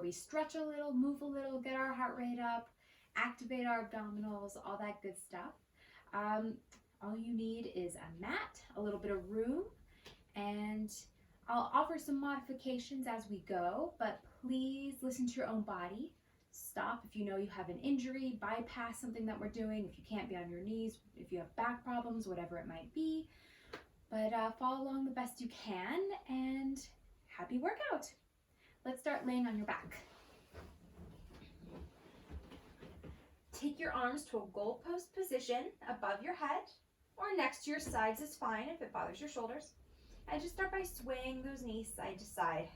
we stretch a little, move a little, get our heart rate up, activate our abdominals, all that good stuff. All you need is a mat, a little bit of room, and I'll offer some modifications as we go, but please listen to your own body. Stop if you know you have an injury, bypass something that we're doing, if you can't be on your knees, if you have back problems, whatever it might be. But follow along the best you can, and happy workout. Let's start laying on your back. Take your arms to a goalpost position above your head, or next to your sides is fine if it bothers your shoulders. And just start by swaying those knees side to side.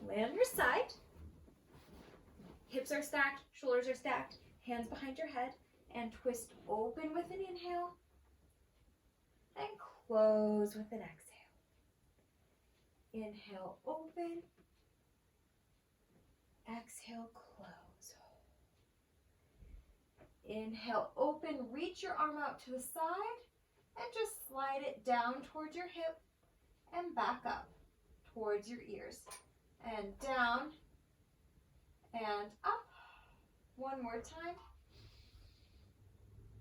Lay on your side. Hips are stacked, shoulders are stacked, hands behind your head, and twist open with an inhale and close with an exhale. Inhale, open. Exhale, close. Inhale, open, reach your arm out to the side and just slide it down towards your hip and back up towards your ears. And down and up. One more time.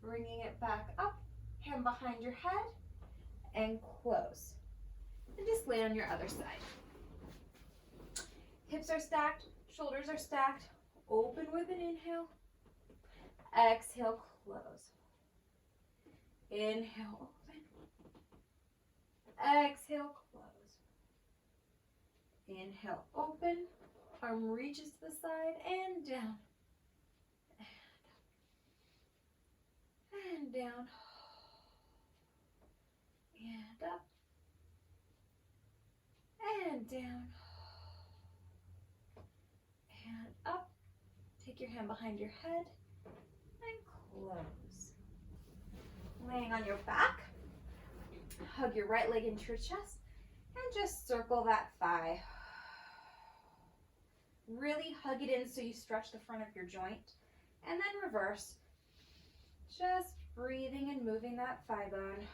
Bringing it back up, hand behind your head, and close. And just lay on your other side. Hips are stacked, shoulders are stacked. Open with an inhale. Exhale, close. Inhale, open. Exhale, close. Inhale, open. Arm reaches to the side and down. And down. And up. And down. And up. Take your hand behind your head and close. Laying on your back. Hug your right leg into your chest and just circle that thigh. Really hug it in so you stretch the front of your joint. And then reverse. Just breathing and moving that thigh bone.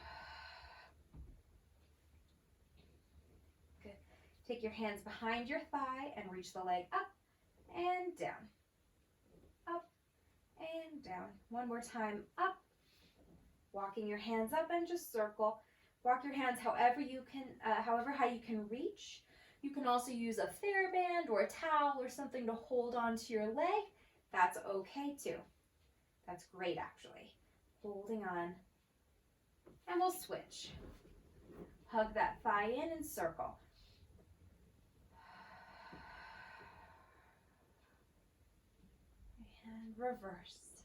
Good. Take your hands behind your thigh and reach the leg up and down. Up and down. One more time, up. Walking your hands up and just circle. Walk your hands however high you can reach. You can also use a TheraBand or a towel or something to hold onto your leg. That's okay too. That's great actually. Holding on. And we'll switch. Hug that thigh in and circle. And reverse.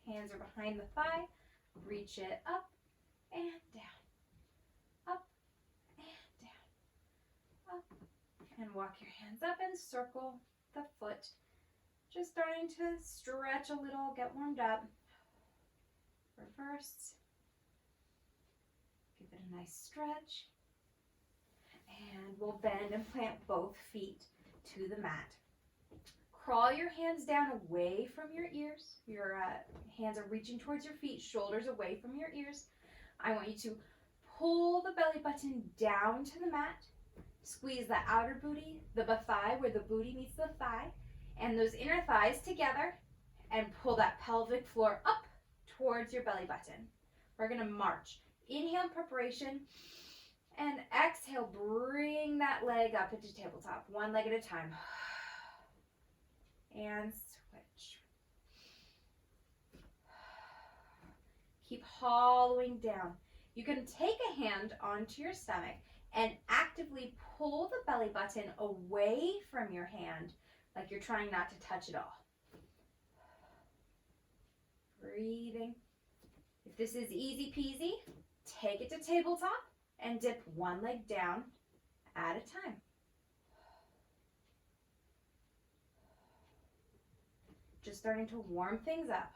Hands are behind the thigh. Reach it up and down. Up and down. Up. And walk your hands up and circle the foot. Just starting to stretch a little, get warmed up. Reverse. Give it a nice stretch. And we'll bend and plant both feet to the mat. Crawl your hands down away from your ears. Your hands are reaching towards your feet, shoulders away from your ears. I want you to pull the belly button down to the mat. Squeeze the outer booty, the thigh where the booty meets the thigh, and those inner thighs together, and pull that pelvic floor up towards your belly button. We're going to march. Inhale in preparation, and exhale, bring that leg up into tabletop, one leg at a time. And switch. Keep hollowing down. You can take a hand onto your stomach and actively pull the belly button away from your hand like you're trying not to touch it all. Breathing. If this is easy peasy, take it to tabletop and dip one leg down at a time. Just starting to warm things up.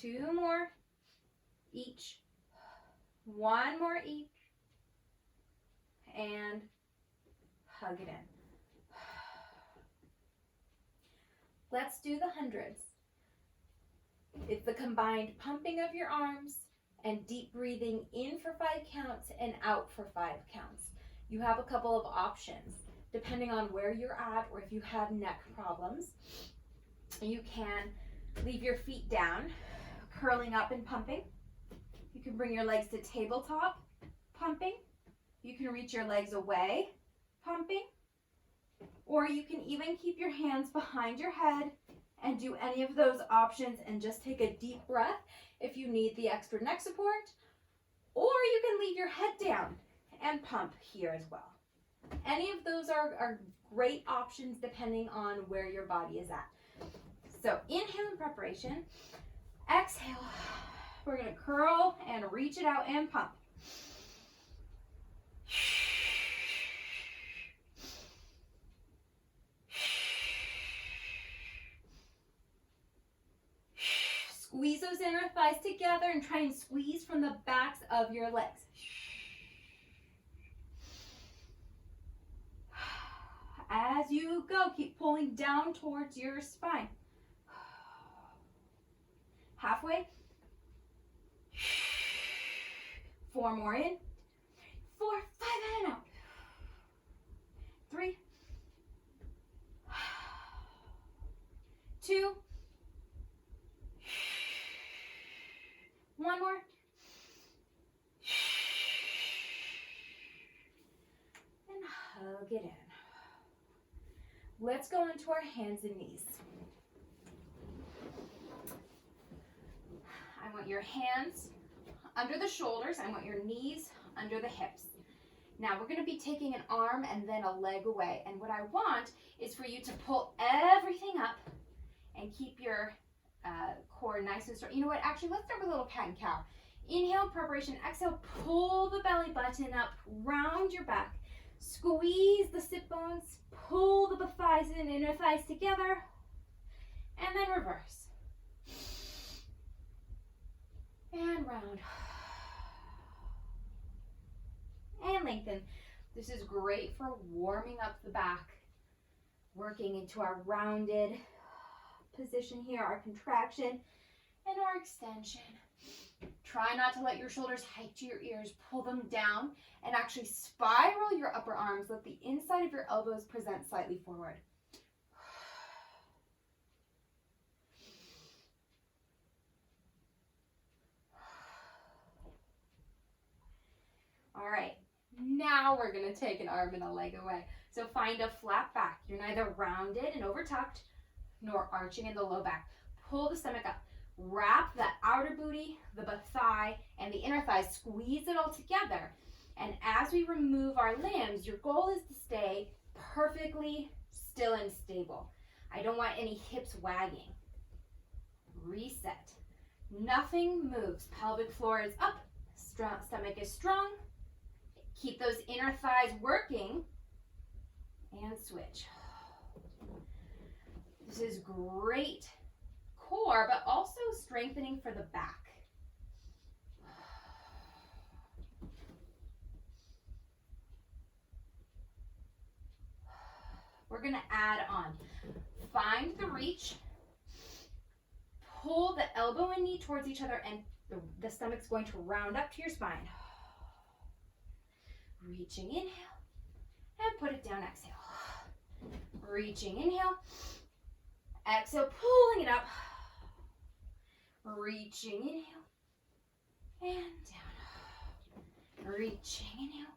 2 more each. 1 more each. And hug it in. Let's do the hundreds. It's the combined pumping of your arms and deep breathing in for 5 counts and out for 5 counts. You have a couple of options depending on where you're at or if you have neck problems. You can leave your feet down, curling up and pumping. You can bring your legs to tabletop, pumping. You can reach your legs away, pumping. Or you can even keep your hands behind your head and do any of those options and just take a deep breath if you need the extra neck support. Or you can leave your head down and pump here as well. Any of those are great options depending on where your body is at. So inhale in preparation. Exhale. We're going to curl and reach it out and pump. Squeeze those inner thighs together and try and squeeze from the backs of your legs. As you go, keep pulling down towards your spine. Halfway. 4 more in. 4, 5, and out. 3, 2, 1 more. And hug it in. Let's go into our hands and knees. I want your hands under the shoulders. I want your knees under the hips. Now we're going to be taking an arm and then a leg away. And what I want is for you to pull everything up and keep your core nice and strong. You know what? Actually, let's start with a little cat and cow. Inhale, preparation. Exhale, pull the belly button up, round your back. Squeeze the sit bones, pull the thighs and inner thighs together, and then reverse. And round. And lengthen. This is great for warming up the back, working into our rounded position here, our contraction and our extension. Try not to let your shoulders hike to your ears. Pull them down and actually spiral your upper arms. Let the inside of your elbows present slightly forward. All right, now we're going to take an arm and a leg away. So find a flat back. You're neither rounded and over tucked nor arching in the low back. Pull the stomach up. Wrap the outer booty, the thigh, and the inner thigh. Squeeze it all together. And as we remove our limbs, your goal is to stay perfectly still and stable. I don't want any hips wagging. Reset. Nothing moves. Pelvic floor is up. Stomach is strong. Keep those inner thighs working. And switch. This is great core, but also strengthening for the back. We're going to add on. Find the reach. Pull the elbow and knee towards each other, and the stomach's going to round up to your spine. Reaching, inhale, and put it down, exhale. Reaching, inhale. Exhale, pulling it up. Reaching, inhale, and down. Reaching, inhale.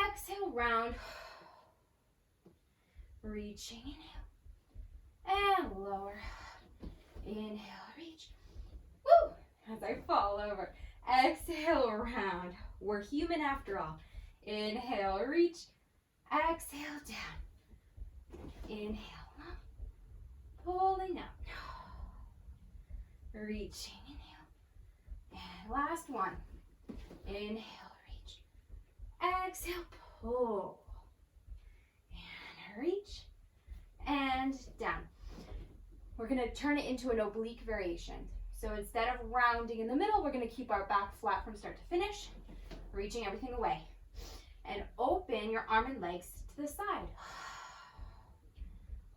Exhale, round. Reaching, inhale, and lower. Inhale, reach. Woo! As I fall over. Exhale, round. We're human after all. Inhale, reach. Exhale, down. Inhale, up. Pulling up. Reaching, inhale. And last one. Inhale, reach. Exhale, pull. And reach. And down. We're going to turn it into an oblique variation. So instead of rounding in the middle, we're going to keep our back flat from start to finish, reaching everything away. And open your arm and legs to the side.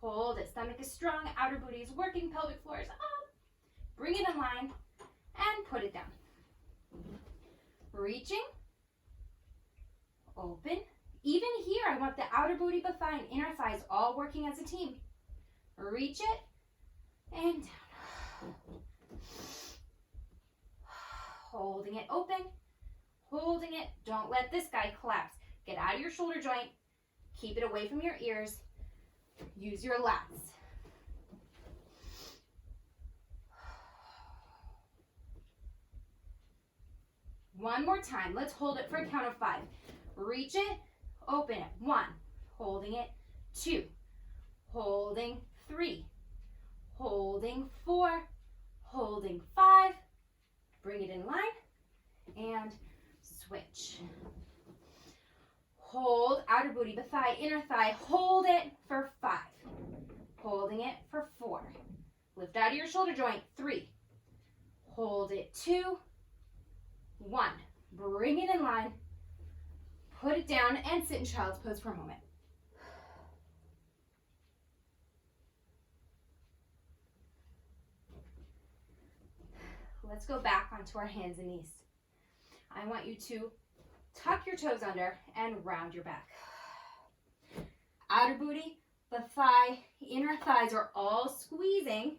Hold it. Stomach is strong. Outer booty is working. Pelvic floor is up. Bring it in line and put it down. Reaching. Open. Even here, I want the outer booty, but thigh and inner thighs all working as a team. Reach it and down. Holding it open. Holding it. Don't let this guy collapse. Get out of your shoulder joint. Keep it away from your ears. Use your lats. One more time. Let's hold it for a count of 5. Reach it. Open it. 1. Holding it. 2. Holding. 3. Holding. 4. Holding. 5. Bring it in line. And switch. Hold outer booty, the thigh, inner thigh. Hold it for 5. Holding it for 4. Lift out of your shoulder joint. 3. Hold it. 2. 1. Bring it in line. Put it down and sit in child's pose for a moment. Let's go back onto our hands and knees. I want you to tuck your toes under and round your back. Outer booty, the thigh, inner thighs are all squeezing.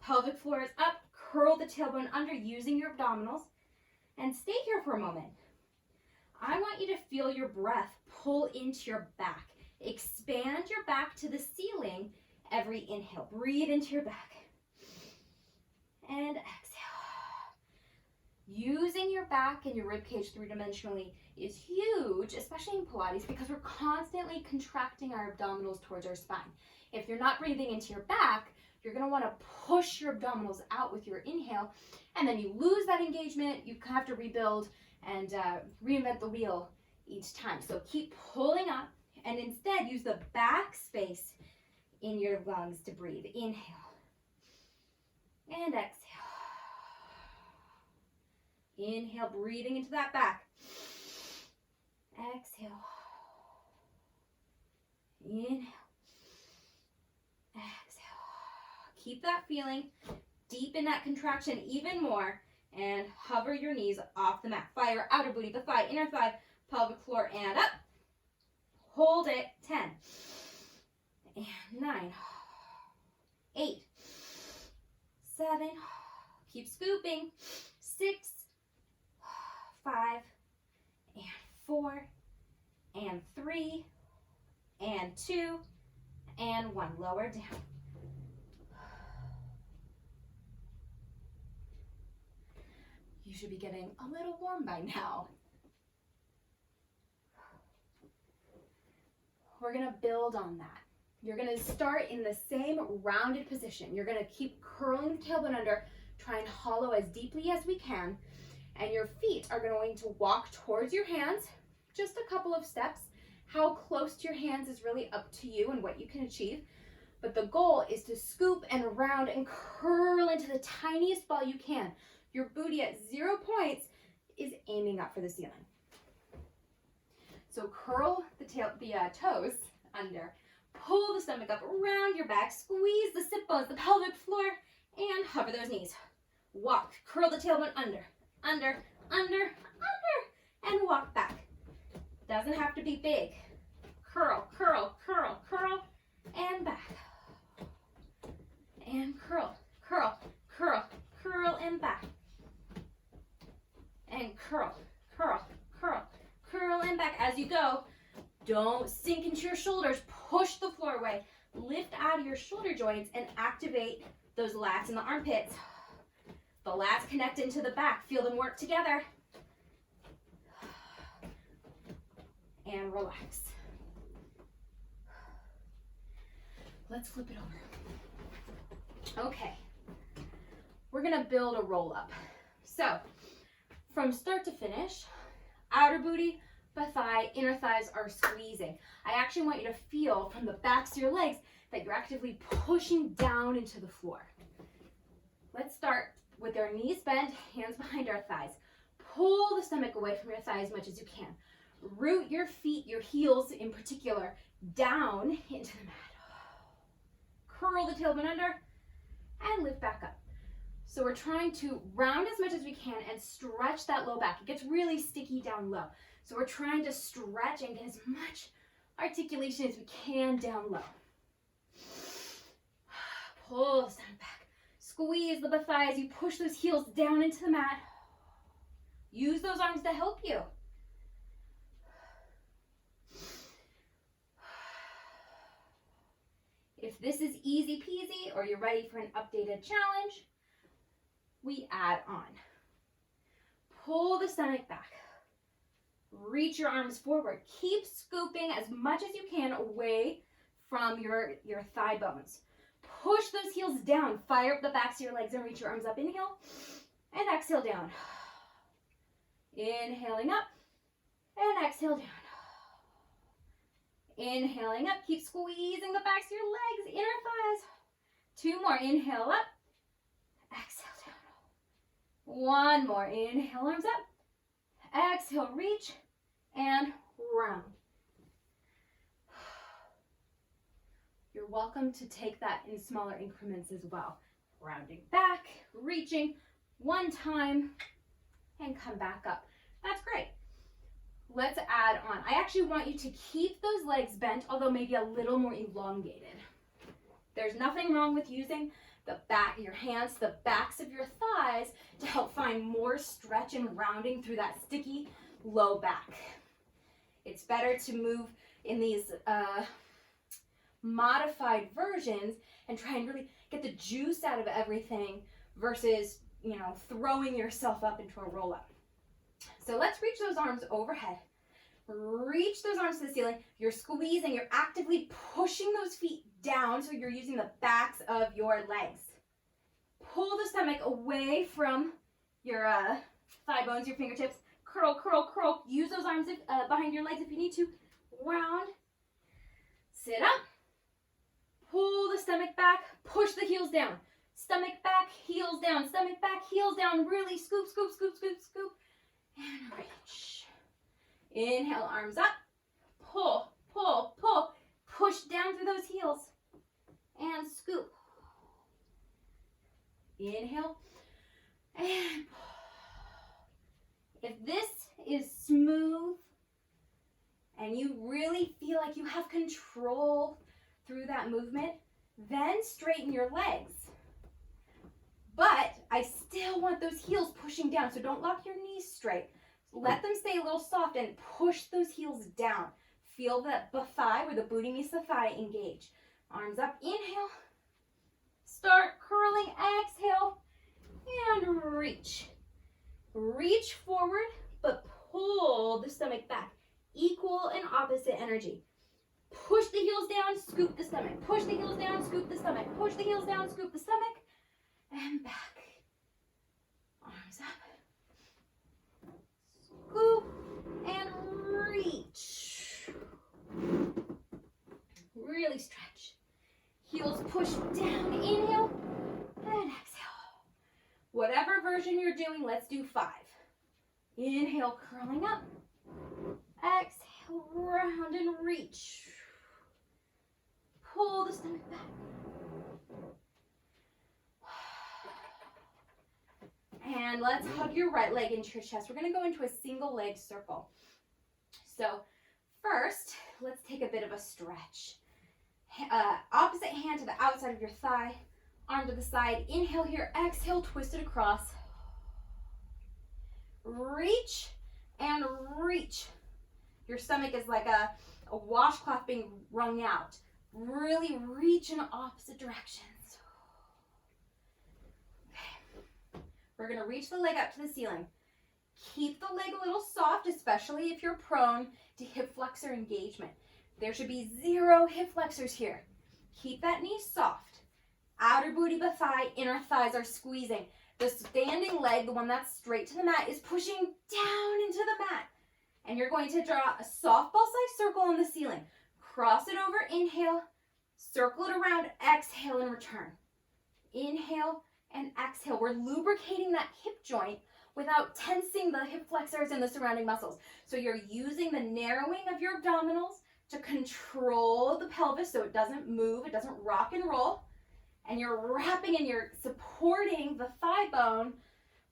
Pelvic floor is up. Curl the tailbone under using your abdominals. And stay here for a moment. I want you to feel your breath pull into your back. Expand your back to the ceiling every inhale. Breathe into your back. And exhale. Using your back and your ribcage three-dimensionally is huge, especially in Pilates, because we're constantly contracting our abdominals towards our spine. If you're not breathing into your back, you're going to want to push your abdominals out with your inhale, and then you lose that engagement. You have to rebuild and reinvent the wheel each time. So keep pulling up, and instead use the back space in your lungs to breathe. Inhale and exhale. Inhale, breathing into that back. Exhale. Inhale. Exhale. Keep that feeling. Deepen that contraction even more. And hover your knees off the mat. Fire outer booty, the thigh, inner thigh, pelvic floor, and up. Hold it. 10. And 9. 8. 7. Keep scooping. 6. 5. And 4. And 3. And 2. And 1. Lower down. You should be getting a little warm by now. We're going to build on that. You're going to start in the same rounded position. You're going to keep curling the tailbone under, try and hollow as deeply as we can, and your feet are going to walk towards your hands, just a couple of steps. How close to your hands is really up to you and what you can achieve, but the goal is to scoop and round and curl into the tiniest ball you can. Your booty at 0 points is aiming up for the ceiling. So curl the toes under, pull the stomach up around your back, squeeze the sit bones, the pelvic floor, and hover those knees. Walk, curl the tailbone under, under, under, under, and walk back. Doesn't have to be big. Curl, curl, curl, curl, and back. And curl, curl, curl, curl, and back. And curl, curl, curl, curl, and back. As you go, don't sink into your shoulders. Push the floor away. Lift out of your shoulder joints and activate those lats in the armpits. The lats connect into the back. Feel them work together. And relax. Let's flip it over. Okay. We're going to build a roll up. So, from start to finish, outer booty, the thigh, inner thighs are squeezing. I actually want you to feel from the backs of your legs that you're actively pushing down into the floor. Let's start with our knees bent, hands behind our thighs. Pull the stomach away from your thigh as much as you can. Root your feet, your heels in particular, down into the mat. Curl the tailbone under and lift back up. So we're trying to round as much as we can and stretch that low back. It gets really sticky down low. So we're trying to stretch and get as much articulation as we can down low. Pull the stomach back. Squeeze the thigh as you push those heels down into the mat. Use those arms to help you. If this is easy peasy or you're ready for an updated challenge, we add on. Pull the stomach back. Reach your arms forward. Keep scooping as much as you can away from your thigh bones. Push those heels down. Fire up the backs of your legs and reach your arms up. Inhale and exhale down. Inhaling up and exhale down. Inhaling up. Keep squeezing the backs of your legs, inner thighs. 2 more. Inhale up. Exhale down. 1 more. Inhale, arms up. Exhale, reach and round. You're welcome to take that in smaller increments as well. Rounding back, reaching 1 time, and come back up. That's great. Let's add on. I actually want you to keep those legs bent, although maybe a little more elongated. There's nothing wrong with using the back of your hands, the backs of your thighs to help find more stretch and rounding through that sticky low back. It's better to move in these modified versions and try and really get the juice out of everything versus, throwing yourself up into a roll up. So let's reach those arms overhead. Reach those arms to the ceiling. You're squeezing, you're actively pushing those feet down so you're using the backs of your legs. Pull the stomach away from your thigh bones, your fingertips. Curl, curl, curl. Use those arms behind your legs if you need to. Round. Sit up. Pull the stomach back. Push the heels down. Stomach back, heels down. Stomach back, heels down. Really scoop, scoop, scoop, scoop, scoop. And reach. Inhale, arms up. Pull, pull, pull. Push down through those heels. And scoop. Inhale. And pull. If this is smooth and you really feel like you have control through that movement, then straighten your legs. But I still want those heels pushing down, so don't lock your knees straight. Let them stay a little soft and push those heels down. Feel the thigh where the booty meets the thigh engage. Arms up, inhale. Start curling, exhale, and reach. Reach forward, but pull the stomach back. Equal and opposite energy. Push the heels down, scoop the stomach. Push the heels down, scoop the stomach. Push the heels down, scoop the stomach. And back. Arms up. Scoop and reach. Really stretch. Heels push down. Inhale and exhale. Whatever version you're doing, let's do 5. Inhale, curling up. Exhale, round and reach. Pull the stomach back. And let's hug your right leg into your chest. We're going to go into a single leg circle. So first, let's take a bit of a stretch. Opposite hand to the outside of your thigh, arm to the side. Inhale here, exhale, twist it across. Reach and reach. Your stomach is like a washcloth being wrung out. Really reach in opposite directions. Okay. We're going to reach the leg up to the ceiling. Keep the leg a little soft, especially if you're prone to hip flexor engagement. There should be 0 hip flexors here. Keep that knee soft. Outer booty by thigh, inner thighs are squeezing. The standing leg, the one that's straight to the mat, is pushing down into the mat. And you're going to draw a softball-sized circle on the ceiling. Cross it over, inhale, circle it around, exhale and return. Inhale and exhale. We're lubricating that hip joint without tensing the hip flexors and the surrounding muscles. So you're using the narrowing of your abdominals to control the pelvis so it doesn't move, it doesn't rock and roll. And you're wrapping and you're supporting the thigh bone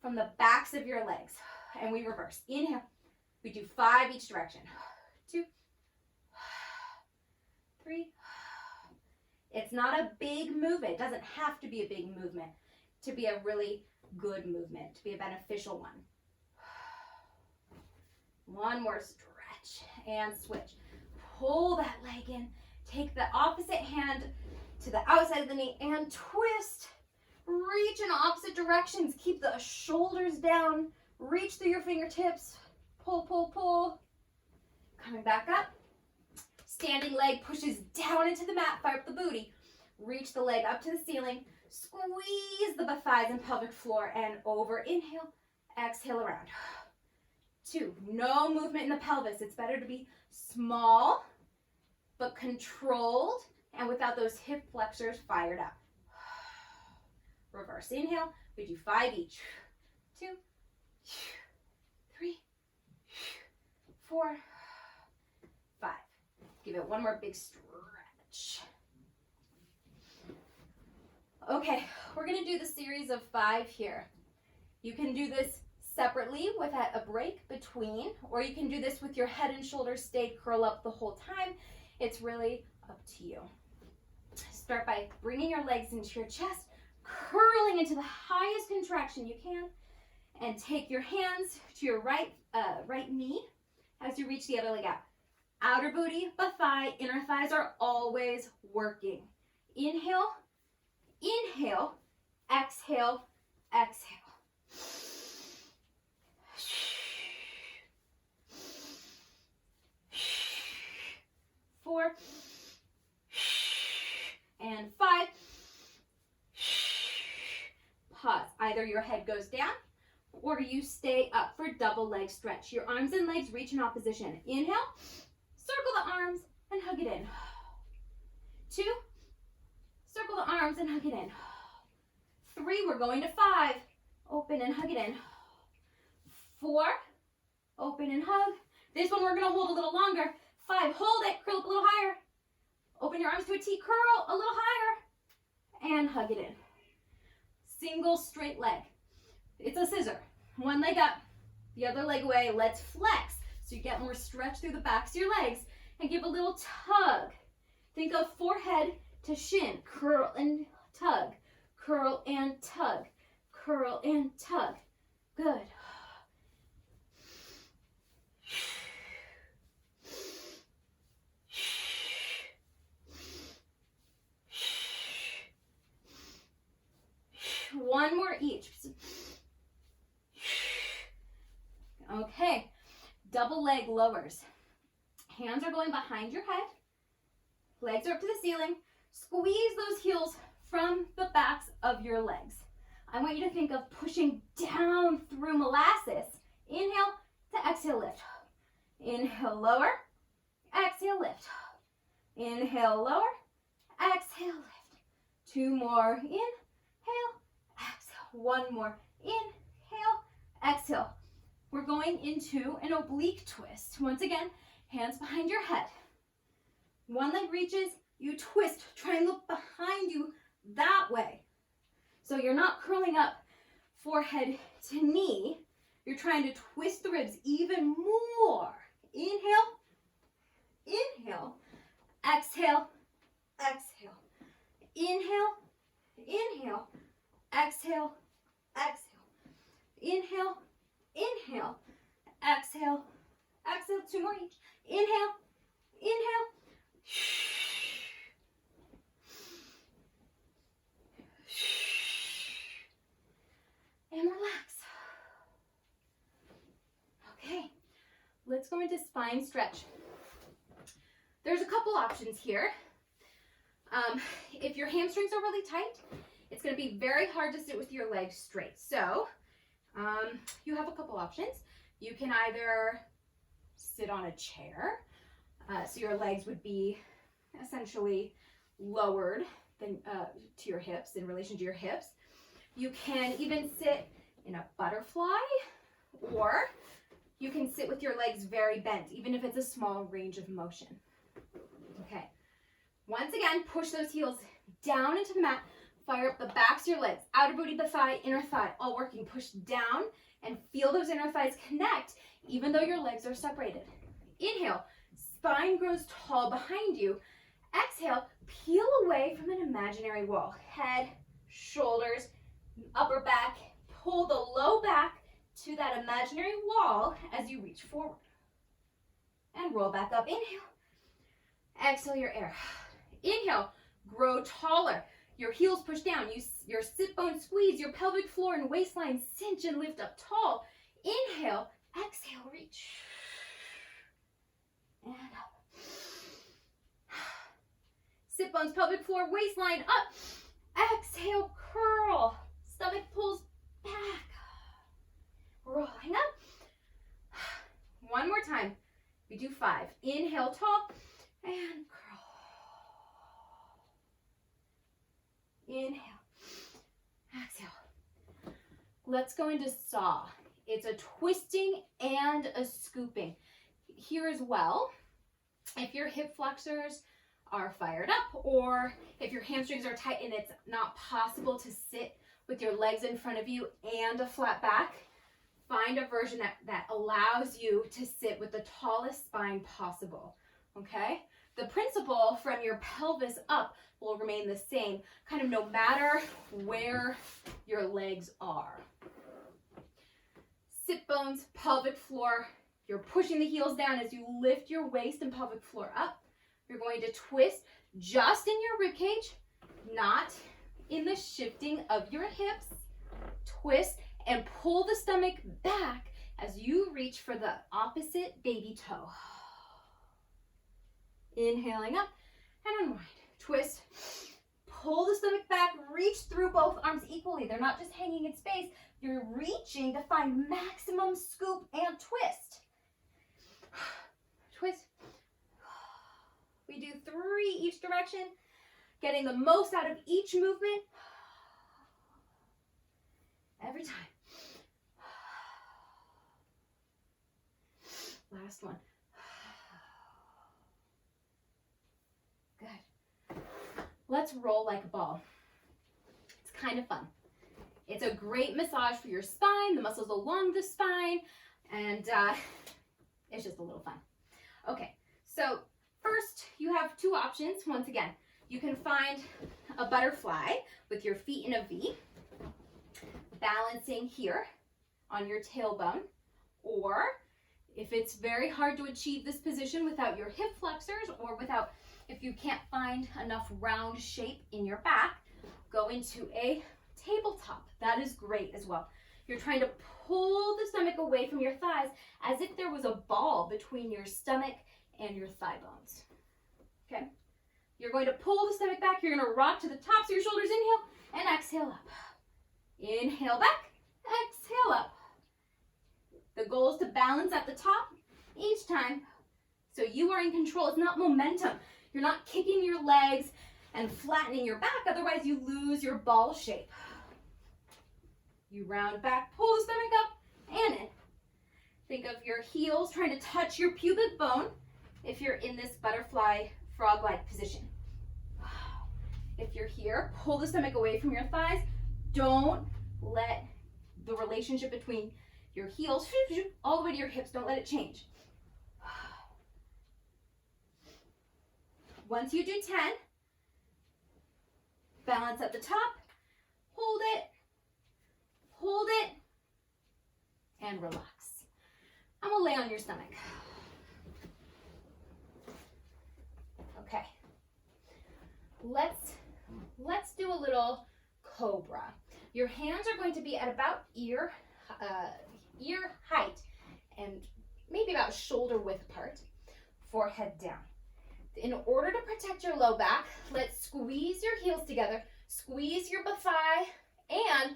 from the backs of your legs. And we reverse. Inhale. We do 5 each direction. 2, 3. It's not a big movement. It doesn't have to be a big movement to be a really good movement, to be a beneficial one. One more stretch and switch. Pull that leg in. Take the opposite hand to the outside of the knee and twist. Reach in opposite directions. Keep the shoulders down. Reach through your fingertips. Pull, pull, pull. Coming back up. Standing leg pushes down into the mat. Fire up the booty. Reach the leg up to the ceiling. Squeeze the thighs and pelvic floor and over. Inhale. Exhale around. 2. No movement in the pelvis. It's better to be small but controlled and without those hip flexors fired up. Reverse. Inhale. We do 5 each. 2, 3, 4, 5. Give it one more big stretch. Okay, we're going to do the series of 5 here. You can do this separately without a break between, or you can do this with your head and shoulders stay curl up the whole time. It's really up to you. Start by bringing your legs into your chest, curling into the highest contraction you can, and take your hands to your right knee as you reach the other leg out. Outer booty, thigh, inner thighs are always working. Inhale, inhale, exhale, exhale. 4 and 5. Pause. Either your head goes down or you stay up for double leg stretch. Your arms and legs reach in opposition. Inhale, circle the arms and hug it in. 2, circle the arms and hug it in. 3, we're going to 5. Open and hug it in. 4, open and hug. This one we're going to hold a little longer. 5, hold it, curl up a little higher. Open your arms to a T, curl a little higher, and hug it in. Single straight leg. It's a scissor. One leg up, the other leg away. Let's flex so you get more stretch through the backs of your legs and give a little tug. Think of forehead to shin. Curl and tug. Curl and tug. Curl and tug. Good. One more each. Okay, double leg lowers. Hands are going behind your head. Legs are up to the ceiling. Squeeze those heels from the backs of your legs. I want you to think of pushing down through molasses. Inhale to exhale, lift. Inhale, lower. Exhale, lift. Inhale, lower. Exhale, lift. 2 more. Inhale, exhale. 1 more. Inhale, exhale. We're going into an oblique twist. Once again, hands behind your head. One leg reaches, you twist. Try and look behind you that way. So you're not curling up forehead to knee. You're trying to twist the ribs even more. Inhale, inhale, exhale, exhale. Inhale, inhale, exhale, exhale. Inhale, inhale, exhale, exhale. 2 more each. Inhale, inhale. And relax. Okay, let's go into spine stretch. There's a couple options here. If your hamstrings are really tight, it's going to be very hard to sit with your legs straight. So you have a couple options. You can either sit on a chair, so your legs would be essentially lowered to your hips, in relation to your hips. You can even sit in a butterfly, or you can sit with your legs very bent, even if it's a small range of motion. Okay. Once again, push those heels down into the mat. Fire up the backs of your legs. Outer booty, the thigh, inner thigh, all working. Push down and feel those inner thighs connect, even though your legs are separated. Inhale, spine grows tall behind you. Exhale, peel away from an imaginary wall. Head, shoulders, upper back. Pull the low back to that imaginary wall as you reach forward. And roll back up. Inhale. Exhale your air. Inhale, grow taller. Your heels push down. Your sit bone squeeze. Your pelvic floor and waistline cinch and lift up tall. Inhale, exhale, reach. And up. Sit bones, pelvic floor, waistline up. Exhale, curl. Stomach pulls back. Rolling up. One more time. We do 5. Inhale, tall, and curl. Inhale. Exhale. Let's go into saw. It's a twisting and a scooping. Here as well, if your hip flexors are fired up, or if your hamstrings are tight and it's not possible to sit with your legs in front of you and a flat back, find a version that allows you to sit with the tallest spine possible, okay? The principle from your pelvis up will remain the same, kind of no matter where your legs are. Sit bones, pelvic floor, you're pushing the heels down as you lift your waist and pelvic floor up. You're going to twist just in your rib cage, not in the shifting of your hips. Twist and pull the stomach back as you reach for the opposite baby toe. Inhaling up and unwind. Twist. Pull the stomach back. Reach through both arms equally. They're not just hanging in space. You're reaching to find maximum scoop and twist. Twist. We do 3 each direction, getting the most out of each movement every time. Last one. Good. Let's roll like a ball. It's kind of fun. It's a great massage for your spine, the muscles along the spine, and it's just a little fun. Okay, so first you have 2 options. Once again, you can find a butterfly with your feet in a V, balancing here on your tailbone, or if it's very hard to achieve this position without your hip flexors, or if you can't find enough round shape in your back, go into a tabletop. That is great as well. You're trying to pull the stomach away from your thighs as if there was a ball between your stomach and your thigh bones. Okay? You're going to pull the stomach back. You're going to rock to the tops of your shoulders. Inhale and exhale up. Inhale back, exhale up. The goal is to balance at the top each time so you are in control. It's not momentum. You're not kicking your legs and flattening your back, otherwise you lose your ball shape. You round back, pull the stomach up and in. Think of your heels trying to touch your pubic bone if you're in this butterfly frog-like position. If you're here, pull the stomach away from your thighs. Don't let the relationship between your heels all the way to your hips, don't let it change. Once you do 10, balance at the top, hold it, and relax. I'm gonna lay on your stomach. Okay. Let's do a little cobra. Your hands are going to be at about ear height and maybe about shoulder width apart, forehead down. In order to protect your low back, let's squeeze your heels together, squeeze your thigh, and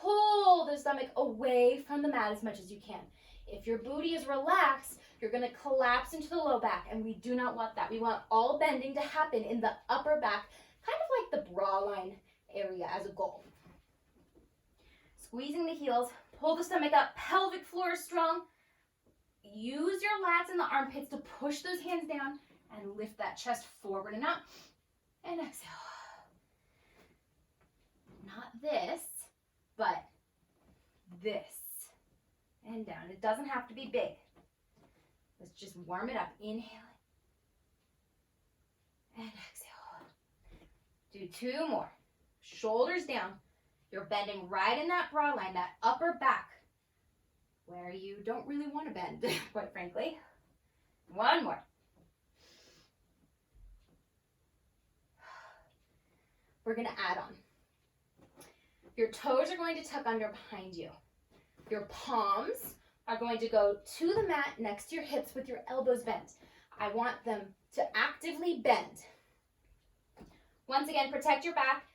pull the stomach away from the mat as much as you can. If your booty is relaxed, you're going to collapse into the low back, and we do not want that. We want all bending to happen in the upper back, kind of like the bra line area as a goal. Squeezing the heels, pull the stomach up, pelvic floor is strong. Use your lats and the armpits to push those hands down and lift that chest forward and up. And exhale. Not this, but this. And down. It doesn't have to be big. Let's just warm it up. Inhale. And exhale. Do 2 more. Shoulders down. You're bending right in that broad line, that upper back, where you don't really want to bend, quite frankly. 1 more. We're going to add on. Your toes are going to tuck under behind you. Your palms are going to go to the mat next to your hips with your elbows bent. I want them to actively bend. Once again, protect your back.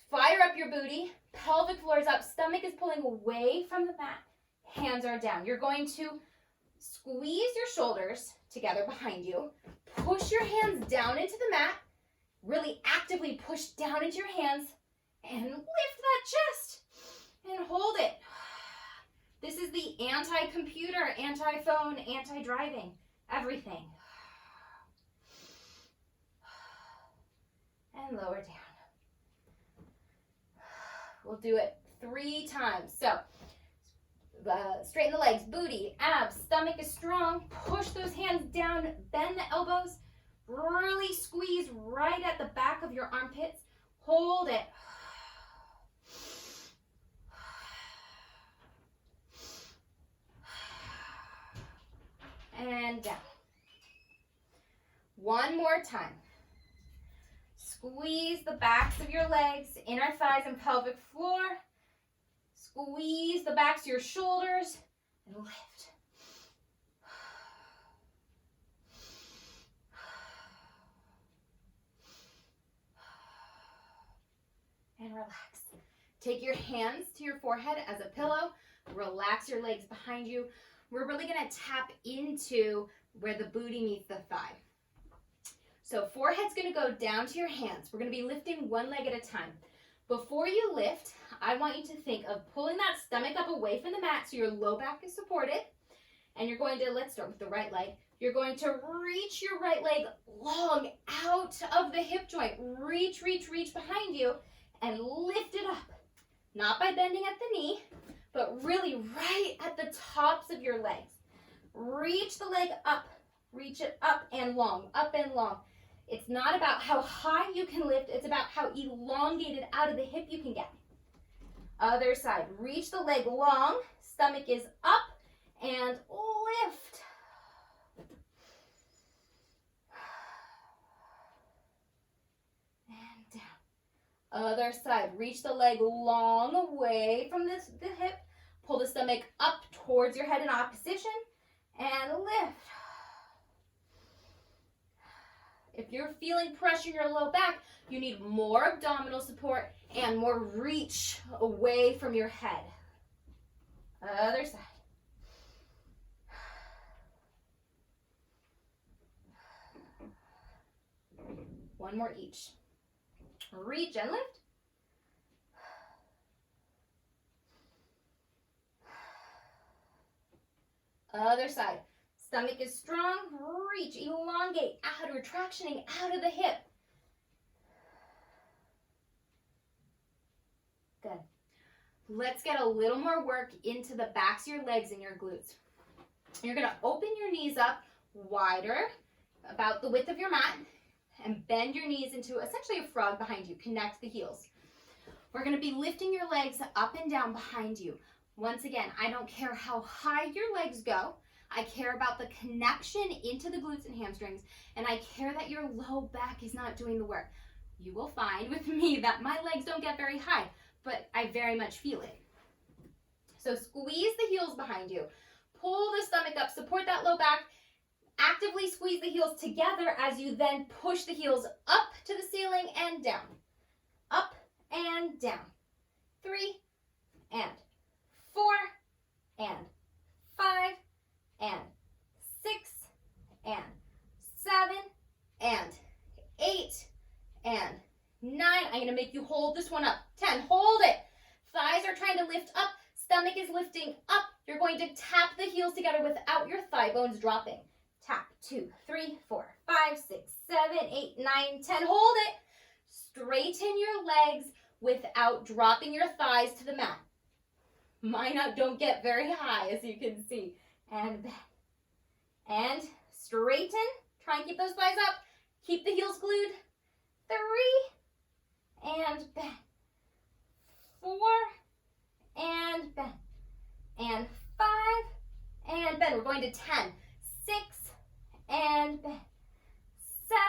Fire up your booty. Pelvic floor is up. Stomach is pulling away from the mat. Hands are down. You're going to squeeze your shoulders together behind you. Push your hands down into the mat. Really actively push down into your hands and lift that chest and hold it. This is the anti-computer, anti-phone, anti-driving, everything. And lower down. We'll do it 3 times. So, straighten the legs, booty, abs, stomach is strong. Push those hands down, bend the elbows. Really squeeze right at the back of your armpits. Hold it. And down. 1 more time. Squeeze the backs of your legs, inner thighs and pelvic floor. Squeeze the backs of your shoulders and lift. And relax. Take your hands to your forehead as a pillow. Relax your legs behind you. We're really going to tap into where the booty meets the thigh. So forehead's going to go down to your hands. We're going to be lifting 1 leg at a time. Before you lift, I want you to think of pulling that stomach up away from the mat so your low back is supported. And you're going to, let's start with the right leg. You're going to reach your right leg long out of the hip joint. Reach, reach, reach behind you and lift it up. Not by bending at the knee, but really right at the tops of your legs. Reach the leg up. Reach it up and long, up and long. It's not about how high you can lift, it's about how elongated out of the hip you can get. Other side, reach the leg long, stomach is up, and lift. And down. Other side, reach the leg long away from the hip, pull the stomach up towards your head in opposition, and lift. If you're feeling pressure in your low back, you need more abdominal support and more reach away from your head. Other side. One more each. Reach and lift. Other side. Stomach is strong. Reach, elongate, out, retractioning out of the hip. Good. Let's get a little more work into the backs of your legs and your glutes. You're going to open your knees up wider, about the width of your mat, and bend your knees into essentially a frog behind you. Connect the heels. We're going to be lifting your legs up and down behind you. Once again, I don't care how high your legs go. I care about the connection into the glutes and hamstrings, and I care that your low back is not doing the work. You will find with me that my legs don't get very high, but I very much feel it. So squeeze the heels behind you. Pull the stomach up, support that low back. Actively squeeze the heels together as you then push the heels up to the ceiling and down. Up and down. 3 and 4 and 5 and 6 and 7 and 8 and 9. I'm going to make you hold this one up. 10. Hold it. Thighs are trying to lift up stomach is lifting up, you're going to tap the heels together without your thigh bones dropping. Tap, 2, 3, 4, 5, 6, 7, 8, 9, 10. Hold it. Straighten your legs without dropping your thighs to the mat. Mine don't get very high, as you can see. And bend. And straighten. Try and keep those thighs up. Keep the heels glued. 3, and bend. 4, and bend. And 5, and bend. We're going to 10. 6, and bend. 7,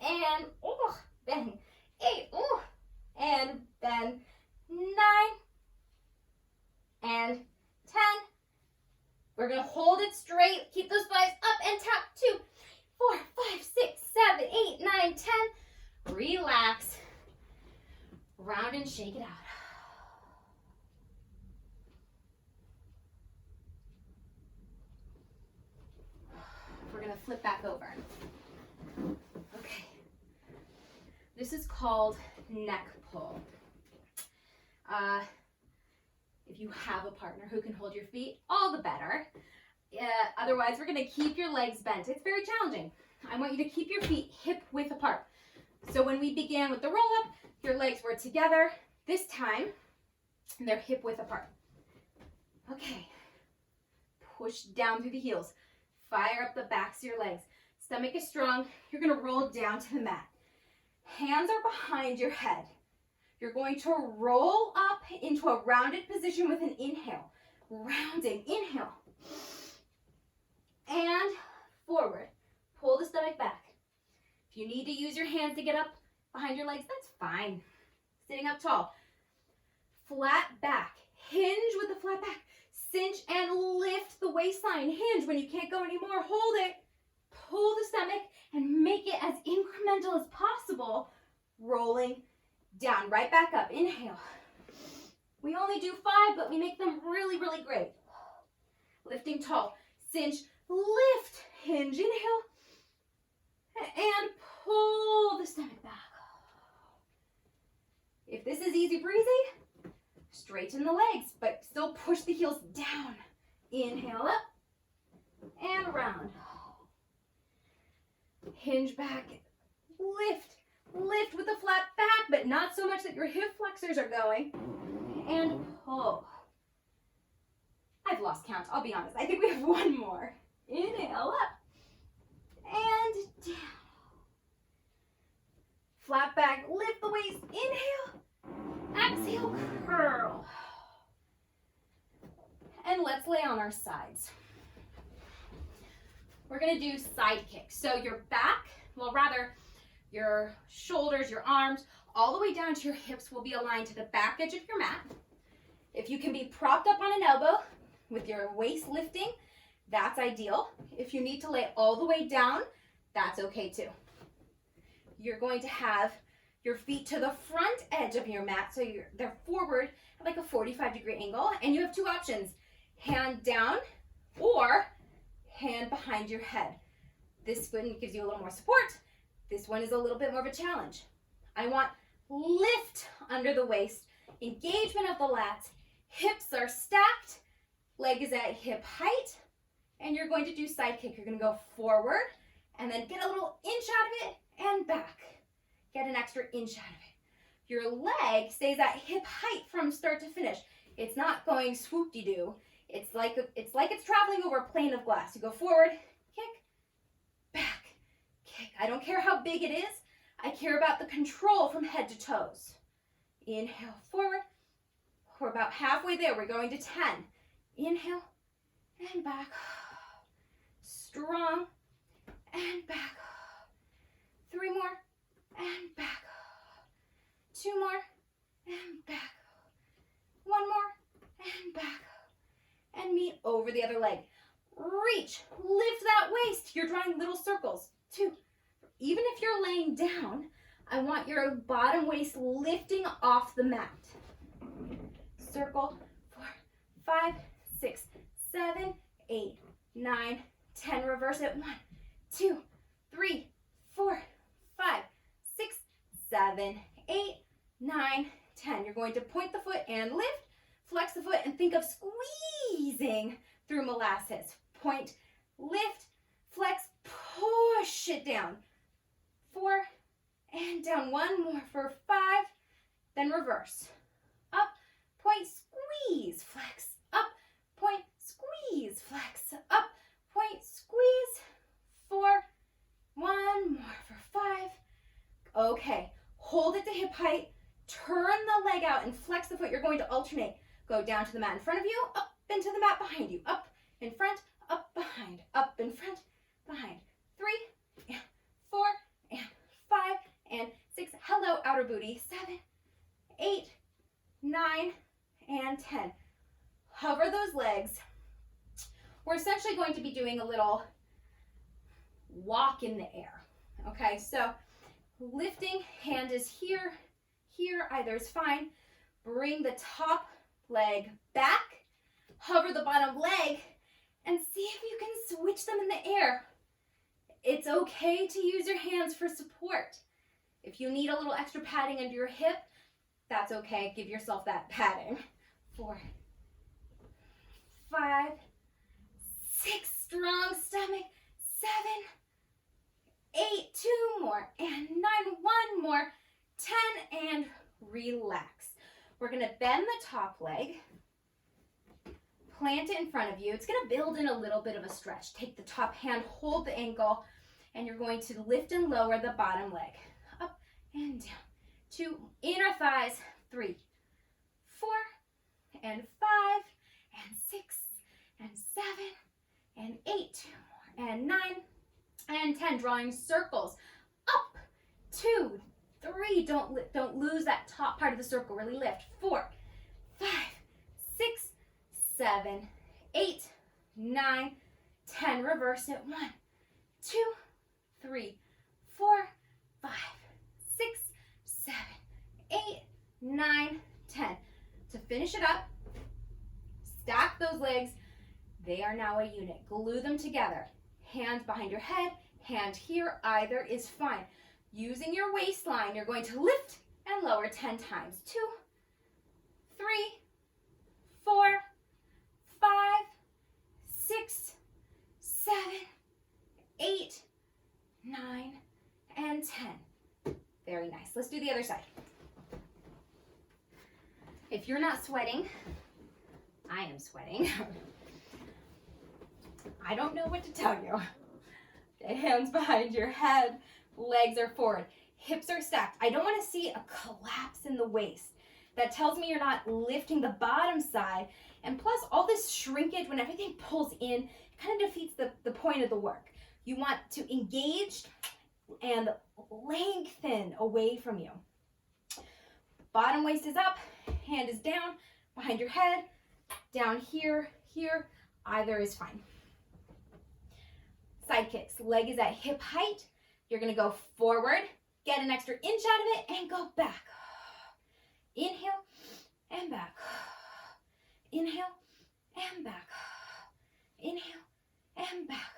and bend. 8, and bend. 9, and 10. We're going to hold it straight. Keep those thighs up and tap. 2, 4, 5, 6, 7, 8, 9, 10. Relax. Round and shake it out. We're going to flip back over. Okay. This is called neck pull. If you have a partner who can hold your feet, all the better. Otherwise, we're going to keep your legs bent. It's very challenging. I want you to keep your feet hip width apart. So when we began with the roll up, your legs were together. This time, they're hip width apart. Okay. Push down through the heels. Fire up the backs of your legs. Stomach is strong. You're going to roll down to the mat. Hands are behind your head. You're going to roll up into a rounded position with an inhale. Rounding. Inhale. And forward. Pull the stomach back. If you need to use your hands to get up behind your legs, that's fine. Sitting up tall. Flat back. Hinge with the flat back. Cinch and lift the waistline. Hinge when you can't go anymore. Hold it. Pull the stomach and make it as incremental as possible. Rolling down, right back up. Inhale. We only do 5, but we make them really, really great. Lifting tall. Cinch, lift, hinge, inhale. And pull the stomach back. If this is easy breezy, straighten the legs, but still push the heels down. Inhale up and around. Hinge back, lift. Lift with a flat back, but not so much that your hip flexors are going. And pull. I've lost count, I'll be honest. I think we have one more. Inhale up. And down. Flat back, lift the waist. Inhale. Exhale, curl. And let's lay on our sides. We're going to do side kicks. So your back, well rather, your shoulders, your arms, all the way down to your hips will be aligned to the back edge of your mat. If you can be propped up on an elbow with your waist lifting, that's ideal. If you need to lay all the way down, that's okay too. You're going to have your feet to the front edge of your mat, so they're forward at like a 45-degree angle, and you have 2 options, hand down or hand behind your head. This one gives you a little more support. This one is a little bit more of a challenge. I want lift under the waist, engagement of the lats, hips are stacked, leg is at hip height, and you're going to do side kick. You're going to go forward and then get a little inch out of it and back. Get an extra inch out of it. Your leg stays at hip height from start to finish. It's not going swoop-de-doo. It's like it's traveling over a plane of glass. You go forward, kick, back. Kick. I don't care how big it is. I care about the control from head to toes. Inhale, forward. We're about halfway there. We're going to 10. Inhale and back. Strong and back. 3 more and back. 2 more and back. 1 more and back. And meet over the other leg. Reach, lift that waist. You're drawing little circles. 2. Even if you're laying down, I want your bottom waist lifting off the mat. Circle. 4, 5, 6, 7, 8, 9, 10. Reverse it. 1, 2, 3, 4, 5, 6, 7, 8, 9, 10. You're going to point the foot and lift. flex the foot, and think of squeezing through molasses. Point, lift, flex, push it down. 4, and down. 1 more for 5, then reverse. Up, point, squeeze, flex, up, point, squeeze, flex, up, point, squeeze. 4, 1 more for 5. Okay, hold it to hip height, turn the leg out and flex the foot. You're going to alternate. Go down to the mat in front of you, up into the mat behind you, up in front, up behind, up in front, behind. 3, and 4, and 5, and 6. Hello, outer booty. 7, 8, 9, and 10. Hover those legs. We're essentially going to be doing a little walk in the air. Okay, so lifting, hand is here, here, either is fine. Bring the top leg back, hover the bottom leg, and see if you can switch them in the air. It's okay to use your hands for support. If you need a little extra padding under your hip, that's okay. Give yourself that padding. 4, 5, 6, strong stomach. 7, 8, 2 more, and 9, 1 more, 10, and relax. We're gonna bend the top leg, plant it in front of you. It's gonna build in a little bit of a stretch. Take the top hand, hold the ankle, and you're going to lift and lower the bottom leg. Up and down. 2, inner thighs. 3, 4, and 5, and 6, and 7, and 8, 2 more, and 9, and 10. Drawing circles. Up, 2, 3. Don't lose that top part of the circle. Really lift. 4, 5, 6, 7, 8, 9, 10. Reverse it. 1, 2, 3, 4, 5, 6, 7, 8, 9, 10. To finish it up, stack those legs. They are now a unit. Glue them together. Hand behind your head, hand here, either is fine. Using your waistline, you're going to lift and lower 10 times. 2, 3, 4, 5, 6, 7, 8, 9, and 10. Very nice. Let's do the other side. If you're not sweating, I am sweating. I don't know what to tell you. Hands behind your head, legs are forward, hips are stacked. I don't want to see a collapse in the waist. That tells me you're not lifting the bottom side. And plus, all this shrinkage, when everything pulls in, kind of defeats the point of the work. You want to engage and lengthen away from you. Bottom waist is up, hand is down, behind your head, down here, here, either is fine. Side kicks, leg is at hip height. You're gonna go forward, get an extra inch out of it, and go back. Inhale and back. Inhale and back. Inhale and back.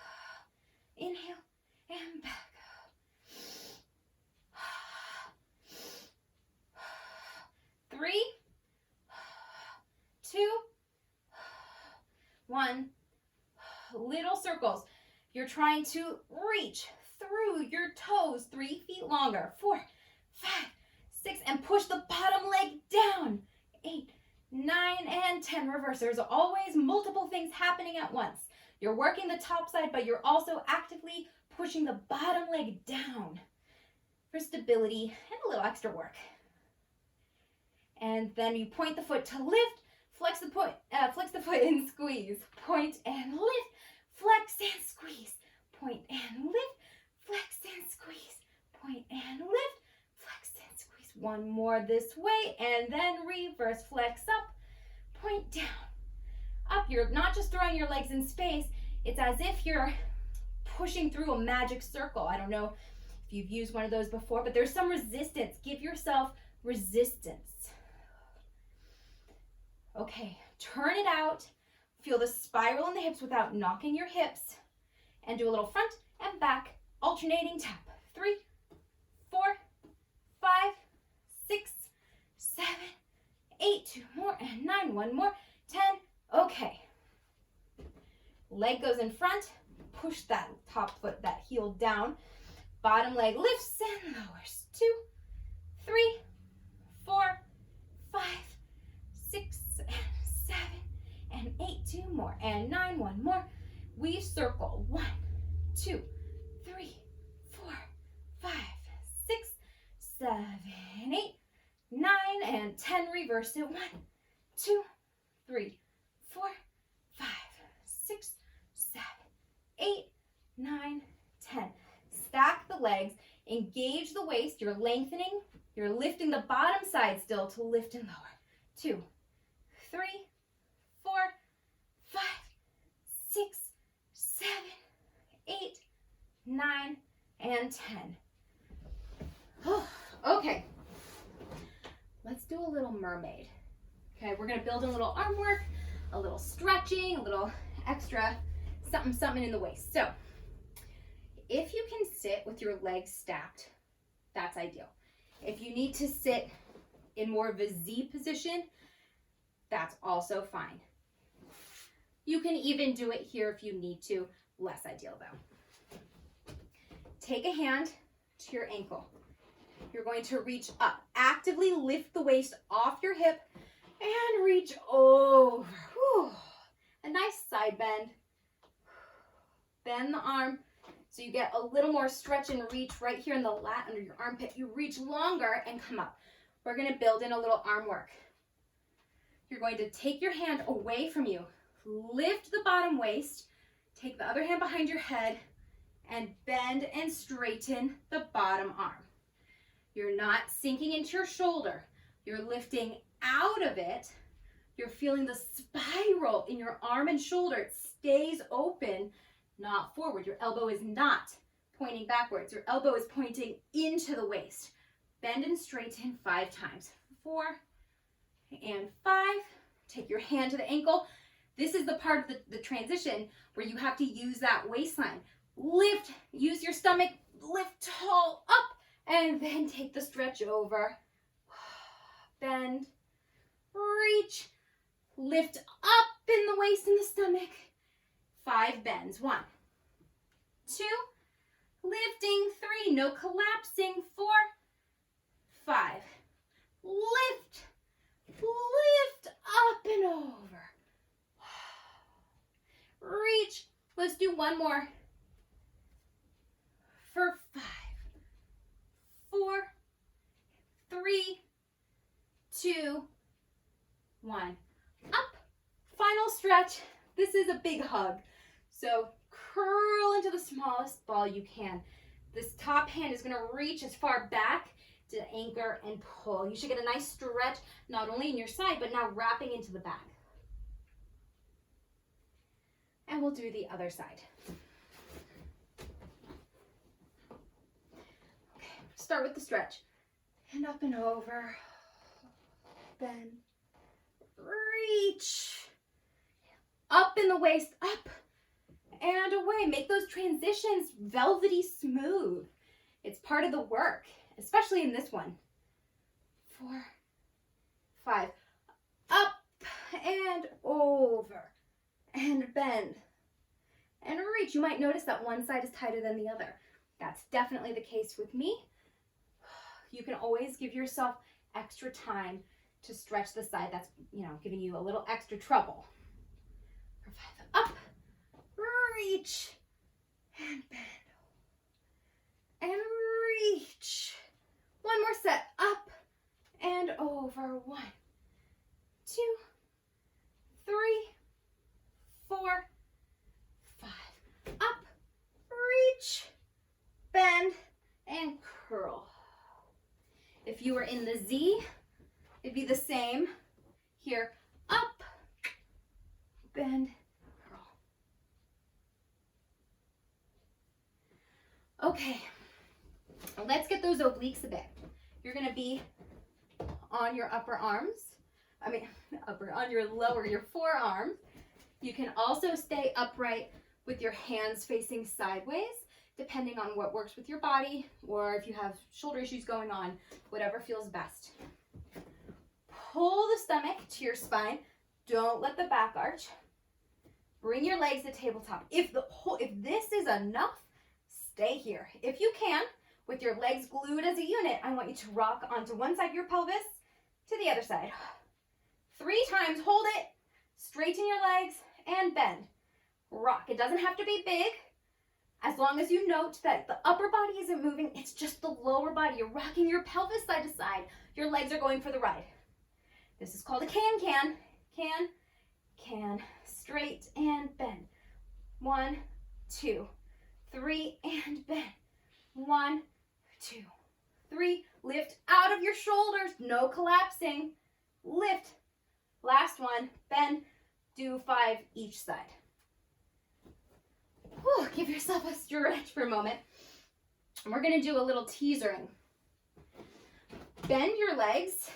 Inhale and back. 3, 2, 1. Little circles. You're trying to reach through your toes 3 feet longer. 4, 5, 6, and push the bottom leg down. 8, 9, and 10. Reverse. There's always multiple things happening at once. You're working the top side, but you're also actively pushing the bottom leg down for stability and a little extra work. And then you point the foot to lift, flex the foot and squeeze. Point and lift, flex and squeeze. Point and lift, flex and squeeze. Point and lift, flex and squeeze. One more this way, and then reverse. Flex up, point down. Up, you're not just throwing your legs in space, it's as if you're pushing through a magic circle. I don't know if you've used one of those before, but there's some resistance. Give yourself resistance. Okay, turn it out. Feel the spiral in the hips without knocking your hips. And do a little front and back, alternating tap. 3, 4, 5, 6, 7, 8, 2 more, and 9, 1 more, 10. Okay. Leg goes in front, push that top foot, that heel down. Bottom leg lifts and lowers. 2, 3, 4, 5, 6, and 7, and 8, 2 more, and 9, 1 more. We circle. 1, 2, 3, 4, 5, 6, 7, 8, 9, and 10. Reverse it. 1, 2, 3, 4, 5, 6, 7, 8, 9, 10. Stack the legs, engage the waist. You're lengthening. You're lifting the bottom side still to lift and lower. 2, 3, 4, 5, 6, 7, 8, 9, and 10. Oh, okay. Let's do a little mermaid. Okay, we're gonna build a little arm work, a little stretching, a little extra something in the waist. So, if you can sit with your legs stacked, that's ideal. If you need to sit in more of a Z position, that's also fine. You can even do it here if you need to, less ideal though. Take a hand to your ankle. You're going to reach up. Actively lift the waist off your hip and reach over. Whew. A nice side bend. Bend the arm so you get a little more stretch and reach right here in the lat under your armpit. You reach longer and come up. We're going to build in a little arm work. You're going to take your hand away from you. Lift the bottom waist. Take the other hand behind your head and bend and straighten the bottom arm. You're not sinking into your shoulder. You're lifting out of it. You're feeling the spiral in your arm and shoulder. It stays open, not forward. Your elbow is not pointing backwards. Your elbow is pointing into the waist. Bend and straighten 5 times. 4 and 5. Take your hand to the ankle. This is the part of the transition where you have to use that waistline. Lift, use your stomach, lift tall up, and then take the stretch over. Bend, reach, lift up in the waist and the stomach. 5 bends. 1, 2, lifting. 3, no collapsing. 4, 5, lift, lift up and over. Reach. Let's do one more. For 5, 4, 3, 2, 1. Up. Final stretch. This is a big hug. So curl into the smallest ball you can. This top hand is going to reach as far back to anchor and pull. You should get a nice stretch, not only in your side, but now wrapping into the back. And we'll do the other side. Okay, start with the stretch. And up and over. Bend. Reach. Up in the waist, up and away. Make those transitions velvety smooth. It's part of the work, especially in this one. 4, 5. Up and over. And bend and reach. You might notice that one side is tighter than the other. That's definitely the case with me. You can always give yourself extra time to stretch the side that's, giving you a little extra trouble. For 5, up, reach, and bend, and reach. One more set, up and over. 1, 2, 3, 4, 5. Up, reach, bend, and curl. If you were in the Z, it'd be the same. Here, up, bend, curl. Okay, let's get those obliques a bit. You're gonna be on your on your lower, your forearms. You can also stay upright with your hands facing sideways, depending on what works with your body, or if you have shoulder issues going on, whatever feels best. pull the stomach to your spine. Don't let the back arch. Bring your legs to tabletop. If this is enough, stay here. If you can, with your legs glued as a unit, I want you to rock onto one side of your pelvis to the other side. 3 times, hold it, straighten your legs, and bend. Rock. It doesn't have to be big. As long as you note that the upper body isn't moving, it's just the lower body. You're rocking your pelvis side to side. Your legs are going for the ride. This is called a can. Can, straight and bend. 1, 2, 3, and bend. 1, 2, 3. Lift out of your shoulders. No collapsing. Lift. Last one. Bend. Do 5 each side. Whew, give yourself a stretch for a moment. And we're going to do a little teasering. Bend your legs.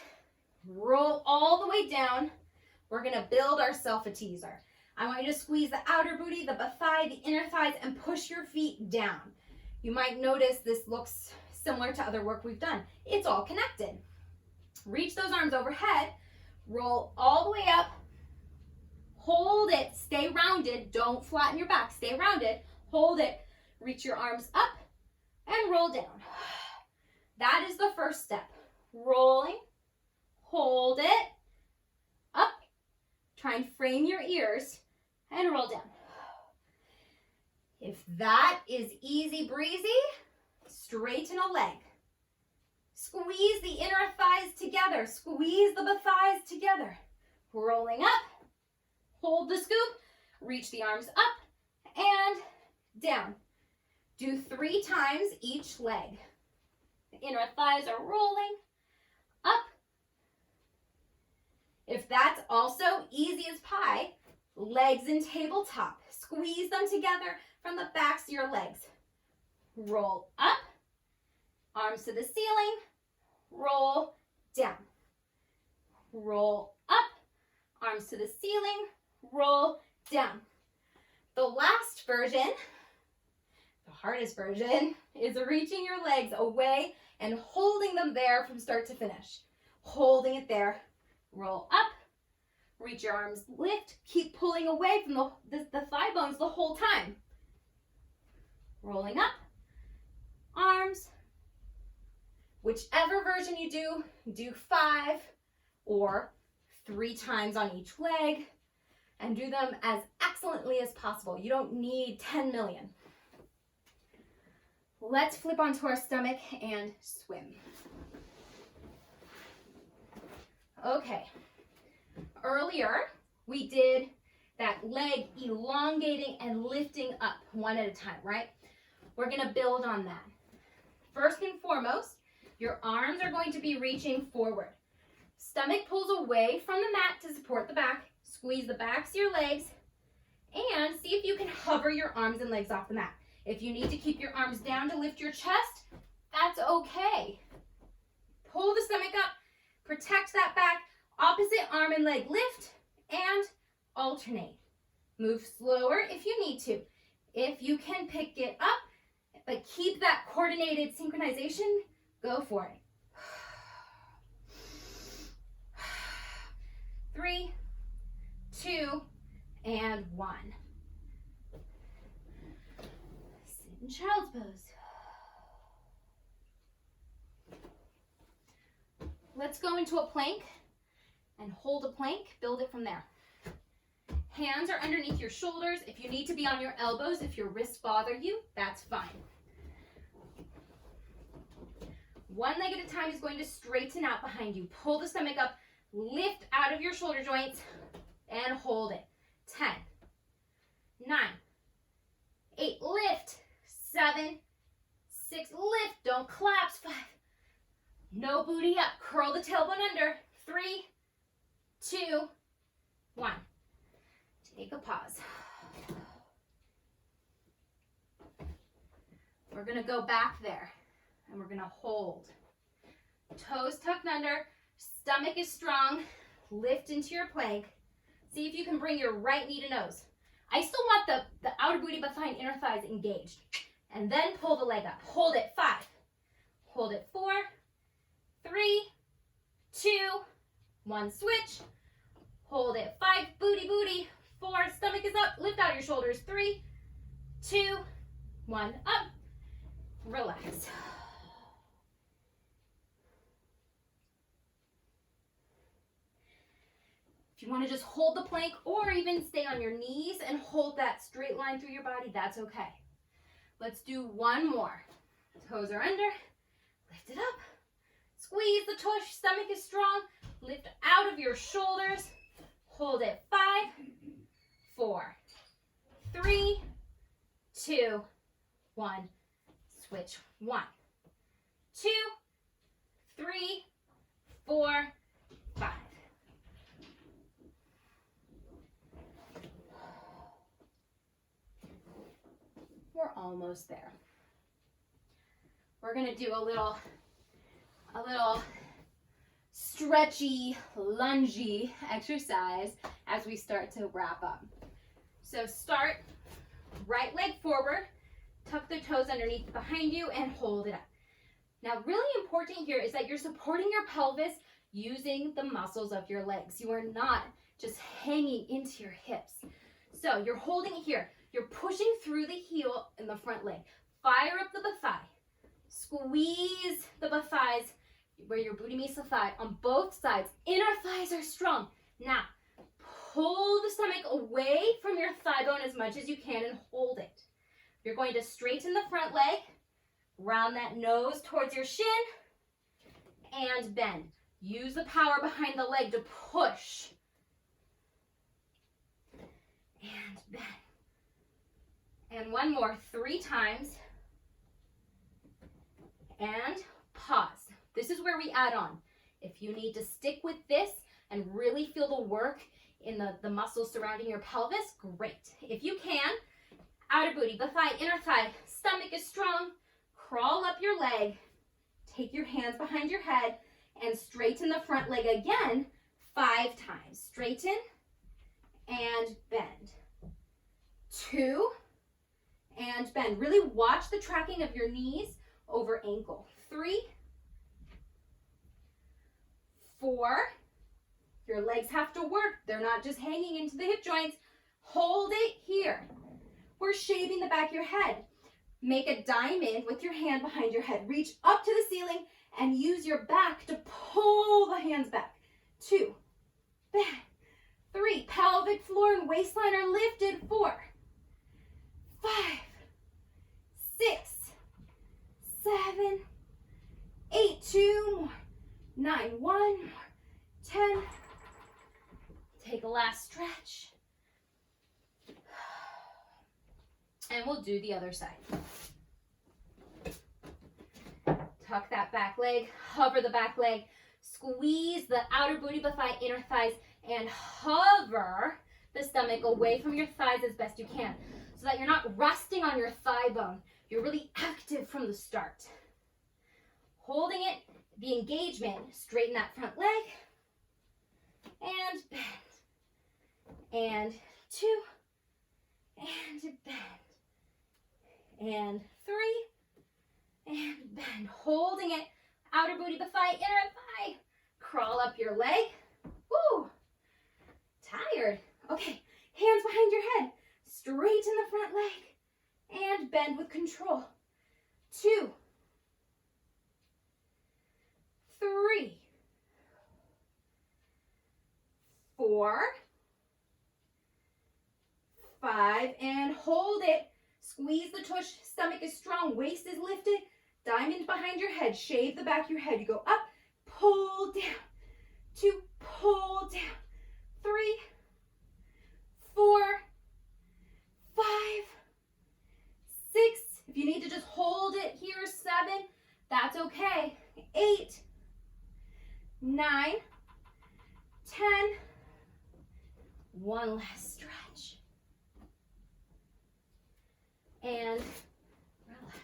Roll all the way down. We're going to build ourselves a teaser. I want you to squeeze the outer booty, the thigh, the inner thighs, and push your feet down. You might notice this looks similar to other work we've done. It's all connected. Reach those arms overhead. Roll all the way up. Hold it. Stay rounded. Don't flatten your back. Stay rounded. Hold it. Reach your arms up and roll down. That is the first step. Rolling. Hold it. Up. Try and frame your ears and roll down. If that is easy breezy, straighten a leg. Squeeze the inner thighs together. Squeeze the thighs together. Rolling up. Hold the scoop. Reach the arms up and down. Do 3 times each leg. The inner thighs are rolling up. If that's also easy as pie, legs in tabletop. Squeeze them together from the backs of your legs. Roll up. Arms to the ceiling. Roll down. Roll up. Arms to the ceiling. Roll down. The last version, the hardest version, is reaching your legs away and holding them there from start to finish. Holding it there. Roll up. Reach your arms, lift. Keep pulling away from the thigh bones the whole time. Rolling up. Arms. Whichever version you do 5 or 3 times on each leg. And do them as excellently as possible. You don't need 10 million. Let's flip onto our stomach and swim. Okay. Earlier, we did that leg elongating and lifting up one at a time, right? We're going to build on that. First and foremost, your arms are going to be reaching forward. Stomach pulls away from the mat to support the back. Squeeze the backs of your legs and see if you can hover your arms and legs off the mat. If you need to keep your arms down to lift your chest, that's okay. Pull the stomach up, protect that back, opposite arm and leg lift, and alternate. Move slower if you need to. If you can pick it up, but keep that coordinated synchronization, go for it. 3, 2, and 1. Sit in child's pose. Let's go into a plank and hold a plank. Build it from there. Hands are underneath your shoulders. If you need to be on your elbows, if your wrists bother you, that's fine. One leg at a time is going to straighten out behind you. Pull the stomach up, lift out of your shoulder joints, and hold it. 10, 9, 8, lift, 7, 6, lift, don't collapse, 5, no booty up, curl the tailbone under, 3, 2, 1. Take a pause. We're gonna go back there and we're gonna hold. Toes tucked under, stomach is strong, lift into your plank. See if you can bring your right knee to nose. I still want the outer booty, behind inner thighs engaged. And then pull the leg up. Hold it, 5. Hold it, 4, 3, 2, 1, switch. Hold it. 5, booty, booty. 4, stomach is up. Lift out your shoulders. 3, 2, 1, up. Relax. If you want to just hold the plank or even stay on your knees and hold that straight line through your body, that's okay. Let's do one more. Toes are under. Lift it up. Squeeze the tush. Stomach is strong. Lift out of your shoulders. Hold it. 5, 4, 3, 2, 1. Switch. 1, 2, 3, 4, 5. We're almost there. We're gonna do a little stretchy, lungy exercise as we start to wrap up. So start right leg forward, tuck the toes underneath behind you and hold it up. Now, really important here is that you're supporting your pelvis using the muscles of your legs. You are not just hanging into your hips. So you're holding it here. You're pushing through the heel in the front leg. Fire up the butt thigh. Squeeze the butt thighs where your booty meets the thigh on both sides. Inner thighs are strong. Now, pull the stomach away from your thigh bone as much as you can and hold it. You're going to straighten the front leg, round that nose towards your shin, and bend. Use the power behind the leg to push. And bend. And one more, 3 times. And pause. This is where we add on. If you need to stick with this and really feel the work in the muscles surrounding your pelvis, great. If you can, outer booty, butt thigh, inner thigh, stomach is strong, crawl up your leg, take your hands behind your head, and straighten the front leg again 5 times. Straighten and bend. 2 and bend. Really watch the tracking of your knees over ankle. 3, 4. Your legs have to work. They're not just hanging into the hip joints. Hold it here. We're shaving the back of your head. Make a diamond with your hand behind your head. Reach up to the ceiling and use your back to pull the hands back. 2, bend. 3, pelvic floor and waistline are lifted. 4, 5, 6, 7, 8, 2 more, 9, 1 more, 10. Take a last stretch. And we'll do the other side. Tuck that back leg, hover the back leg, squeeze the outer booty, butt thigh, inner thighs, and hover the stomach away from your thighs as best you can so that you're not resting on your thigh bone. You're really active from the start. Holding it, the engagement, straighten that front leg, and bend, and 2, and bend, and 3, and bend. Holding it, outer booty, butt thigh, inner thigh. Crawl up your leg. Woo! Tired. Okay, hands behind your head. Straighten the front leg, and bend with control. 2, 3, 4, 5, and hold it. Squeeze the tush, stomach is strong, waist is lifted, diamond behind your head. Shave the back of your head. You go up, pull down. 2, pull down. 3, 4, 5, 6. If you need to just hold it here, 7. That's okay. 8, 9, 10. One last stretch. And relax.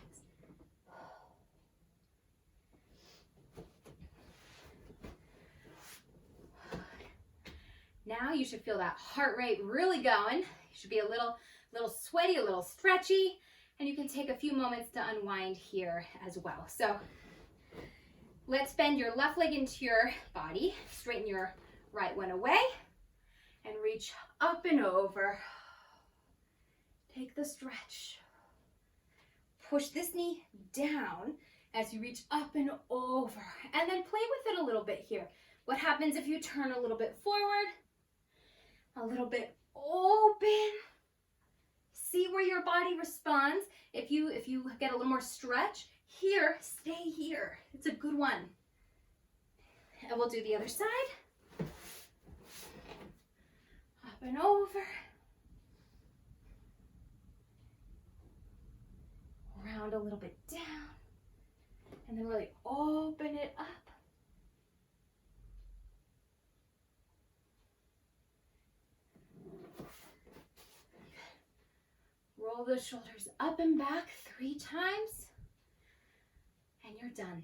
Now you should feel that heart rate really going. You should be a little sweaty, a little stretchy, and you can take a few moments to unwind here as well. So let's bend your left leg into your body, straighten your Right one away, and reach up and over. Take the stretch. Push this knee down as you reach up and over, and then play with it a little bit here. What happens if you turn a little bit forward, a little bit open? See where your body responds. If you get a little more stretch here, stay here. It's a good one. And we'll do the other side. Up and over. Round a little bit down. And then really open it up. Roll the shoulders up and back 3 times. And you're done.